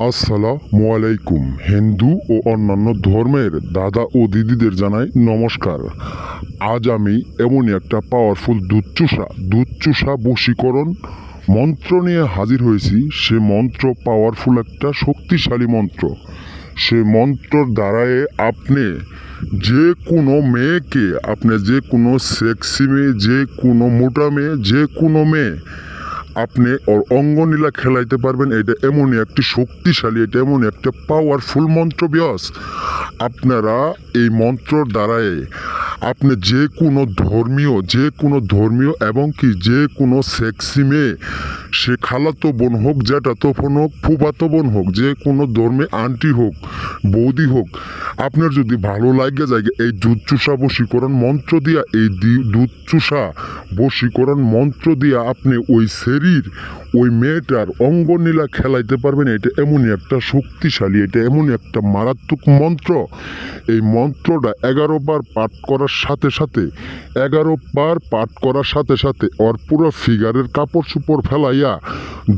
আসসালামু আলাইকুম। হিন্দু ও অন্যান্য ধর্মের দাদা ও দিদিদের জানাই নমস্কার। আজ আমি এমনই একটা পাওয়ারফুল দুধচুষা বশীকরণ মন্ত্র নিয়ে হাজির হয়েছি। সে মন্ত্র পাওয়ারফুল একটা শক্তিশালী মন্ত্র। সে মন্ত্রর দ্বারায় আপনি যে কোনো মেয়েকে, আপনি যে কোনো সেক্সি মেয়ে, যে কোনো মোটা মেয়ে, যে কোনো মেয়ে আপনি ওর অঙ্গনীলা খেলাইতে পারবেন। এটা এমনই একটি শক্তিশালী, এটা এমনই একটা পাওয়ারফুল মন্ত্র বিয়স। আপনারা এই মন্ত্রর দ্বারায় আপনি যে কোনো ধর্মীয় এবং কি যে কোনো সেক্সি মেয়ে, সে খালাতো বোন হোক, জ্যাঠাতো বোন হোক, ফুফাতো বোন হোক, যে কোনো ধর্মে আন্টি হোক, বৌদি হোক, আপনার যদি ভালো লাগে যায় এই দুধচুষা বশীকরণ মন্ত্র দিয়া, এই দুধচুষা বশীকরণ মন্ত্র দিয়া আপনি ওই শরীর, ওই মেয়েটার অঙ্গনীলা খেলাইতে পারবেন। এটা এমনই একটা শক্তিশালী, এটা এমনই একটা মারাত্মক মন্ত্র। এই মন্ত্রটা 11 বার পাঠ করার সাথে সাথে, 11 বার পাঠ করার সাথে সাথে ওর পুরো ফিগারের কাপড় চোপড় ফেলাইয়া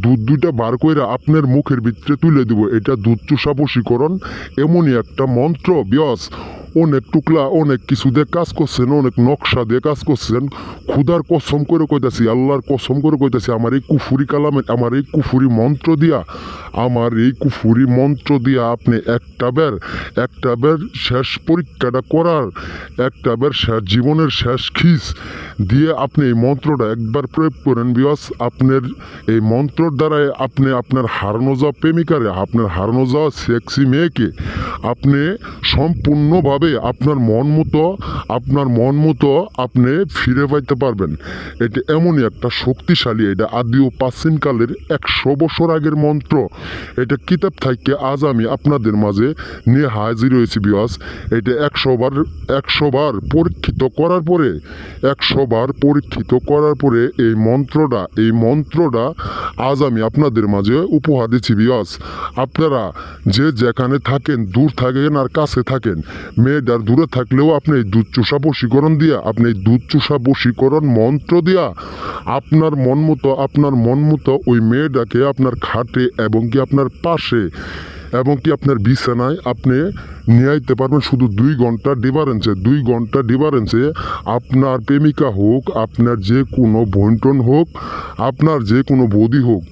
দুধটা বার কইরা আপনার মুখের ভিতরে তুলে দিব। এটা দুধচুষা বশীকরণ এমনই একটা মন্ত্র বিয়স। অনেক টুকলা, অনেক কিছু দিয়ে কাজ করছেন, অনেক নকশা দিয়ে কাজ করছেন। খুদার কসম করে কইতাছি, আল্লাহর কসম করে কইতাছি, আমার এই কুফুরি কালামে, আমার এই কুফুরি মন্ত্র দিয়া আপনি একটা বার শেষ পরীক্ষাটা করার, একটা বার জীবনের শেষ খিস দিয়ে আপনি এই মন্ত্রটা একবার প্রয়োগ করেন বিয়স। আপনার এই মন্ত্রর দ্বারাই আপনি আপনার হারানো যাওয়া প্রেমিকারে, আপনার হারানো যাওয়া সেক্সি মেয়েকে আপনি সম্পূর্ণভাবে আপনার মন মতো আপনি ফিরে পাইতে পারবেন। এটা এমনই একটা শক্তিশালী, এটা আদি ও প্রাচীনকালের 100 বছর আগের মন্ত্র। এটা কিতাব থেকে আজ আমি আপনাদের মাঝে নিয়ে হাজির হয়েছি বিয়স। এটা 100 বার পরীক্ষিত করার পরে এই মন্ত্রটা আজ আমি আপনাদের মাঝে উপহার দিচ্ছি বিয়স। আপনারা যে যেখানে থাকেন, দূর থাকেন আর কাছে থাকেন, মেয়েটার দূরে থাকলেও আপনি এই দুধচুষা বশীকরণ মন্ত্র দিয়া আপনার মন মতো ওই মেয়েটাকে আপনার খাটে এবং কি আপনার পাশে এবং কি আপনার বিছানায় আপনি নিয়ে আইতে পারবেন। শুধু 2 ঘন্টা ডিফারেন্সে আপনার প্রেমিকা হোক, আপনার যে কোনো বন্টন হোক, আপনার যে কোনো বৌদি হোক,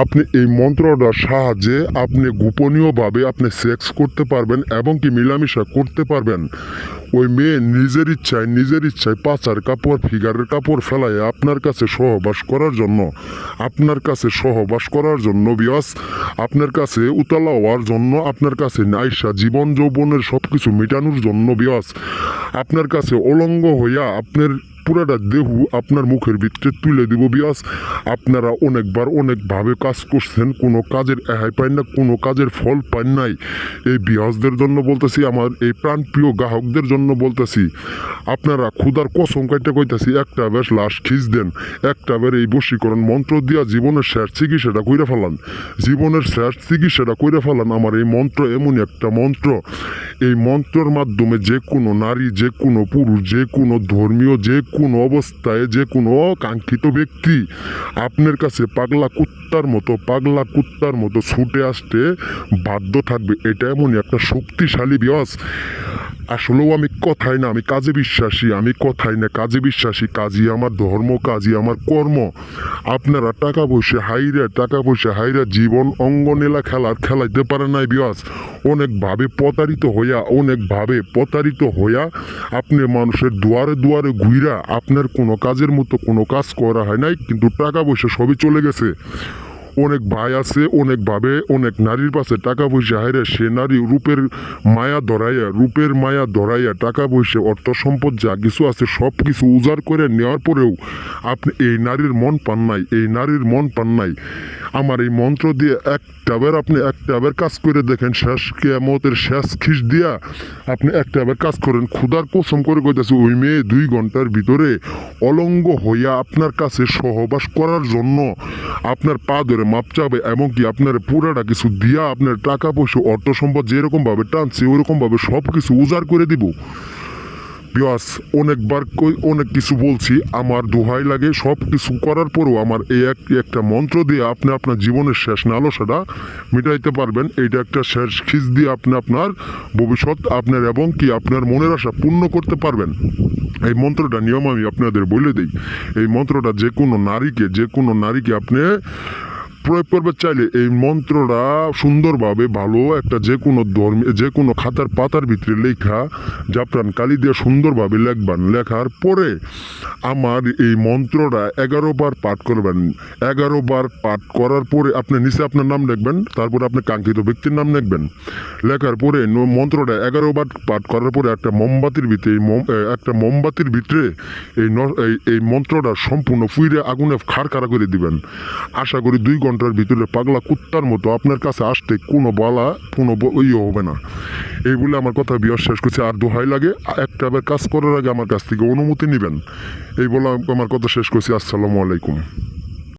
আপনি এই মন্ত্রটার সাহায্যে আপনি গোপনীয়ভাবে আপনি সেক্স করতে পারবেন এবং কি মিলামিশা করতে পারবেন। ওই মেয়ে নিজের ইচ্ছায় পাচার কাপড়, ফিগারের কাপড় ফেলায় আপনার কাছে সহবাস করার জন্য বিয়স, আপনার কাছে উতলা হওয়ার জন্য, আপনার কাছে নাইসা জীবন যৌবনের সব কিছু মেটানোর জন্য বিয়স, আপনার কাছে অলঙ্গ হইয়া আপনার পুরাটা দেহু আপনার মুখের ভিতরে তুলে দিব বিয়স। আপনারা অনেকভাবে কাজ করছেন, কোনো কাজের এহাই পান না, কোনো কাজের ফল পান নাই। এই বিয়সদের জন্য বলতেছি, আমার এই প্রাণপ্রিয় গ্রাহকদের জন্য বলতেছি, আপনারা খুদার কসম কাইটা কইতাছি, একটা বেশ লাশ খিচ দেন, একটা বের এই বশীকরণ মন্ত্র দিয়া জীবনের শেষ চিকিৎসাটা কইরা ফেলান। আমার এই মন্ত্র এমনই একটা মন্ত্র, এই মন্ত্রের মাধ্যমে যে কোনো নারী, যে কোনো পুরুষ, যে কোনো ধর্মীয়, যে কোনো অবস্থায়, যে কোনো কাঙ্ক্ষিত ব্যক্তি আপনার কাছে পাগলা কুত্তার মতো ছুটে আসতে বাধ্য থাকবে। এটা এমনই একটা শক্তিশালী বিয়স। আসলেও আমি কথাই না, আমি কাজে বিশ্বাসী, কাজই আমার ধর্ম, কাজই আমার কর্ম। আপনারা টাকা পয়সা হাইরা জীবন অঙ্গনীলা খেলাইতে পারেন নাই বিয়স। অনেকভাবে প্রতারিত হইয়া আপনি মানুষের দুয়ারে ঘুইরা আপনার কোনো কাজের মতো কোনো কাজ করা হয় নাই, কিন্তু টাকা পয়সা সবই চলে গেছে। অনেক ভাই আছে, অনেক নারীর পাশে টাকা পয়সা হাইরে, সে নারী রূপের মায়া ধরাইয়া টাকা পয়সা, অর্থ সম্পদ যা কিছু আছে সব কিছু উজাড় করে নেওয়ার পরেও আপনি এই নারীর মন পান নাই। আমার এই মন্ত্র দিয়ে একটা বার কাজ করে দেখেন, শেষ কিয়ামতের শেষ খিস দিয়া আপনি একটা বার কাজ করেন। খুদার কসম করে কইতাছি, ওই মেয়ে 2 ঘন্টার ভিতরে অলঙ্গ হইয়া আপনার কাছে সহবাস করার জন্য আপনার পা ধরে মাপ চাবে এবং কি আপনার পুরাটা কিছু দিয়া আপনার টাকা পয়সা, অর্থ সম্পদ যেরকম ভাবে টানছে ওরকম ভাবে সব কিছু উজাড় করে দিব। বিয়াস অনেকবার অনেক কিছু বলছি, আমার দোহাই লাগে। সব কিছু করার পরও আমার এই একটা মন্ত্র দিয়ে আপনি আপনার জীবনের শেষ লালসাটা মিটাইতে পারবেন। এইটা একটা শেষ খিচ দিয়ে আপনি আপনার ভবিষ্যৎ আপনার এবং কি আপনার মনের আশা পূর্ণ করতে পারবেন। এই মন্ত্রটা নিয়ম আমি আপনাদের বলে দিই। এই মন্ত্রটা যে কোনো নারীকে আপনি প্রয়োগ করবে চাইলে এই মন্ত্রটা সুন্দরভাবে ভালো একটা যে কোনো খাতার পাতার ভিতরে লেখা জাফরান কালি দিয়ে সুন্দরভাবে লিখবেন। লেখার পরে আমার এই মন্ত্রটা 11 বার পাঠ করবেন। 11 বার পাঠ করার পরে আপনি নিচে আপনার নাম লিখবেন, তারপরে আপনি কাঙ্ক্ষিত ব্যক্তির নাম লিখবেন। লেখার পরে মন্ত্রটা 11 বার পাঠ করার পরে একটা মোমবাতির ভিতরে এই মন্ত্রটা সম্পূর্ণ ফুইরে আগুনে খাড়া করে দিবেন। আশা করি 2 ঘন্টার ভিতরে পাগলা কুত্তার মতো আপনার কাছে আসতে কোনো হবে না। এই বলে আমার কথা বিয়ার শেষ করছি। আর দোহাই লাগে একটা আবার কাজ করার আগে আমার কাছ থেকে অনুমতি নেবেন। এই বলে আমার কথা শেষ করছি। আসসালামু আলাইকুম।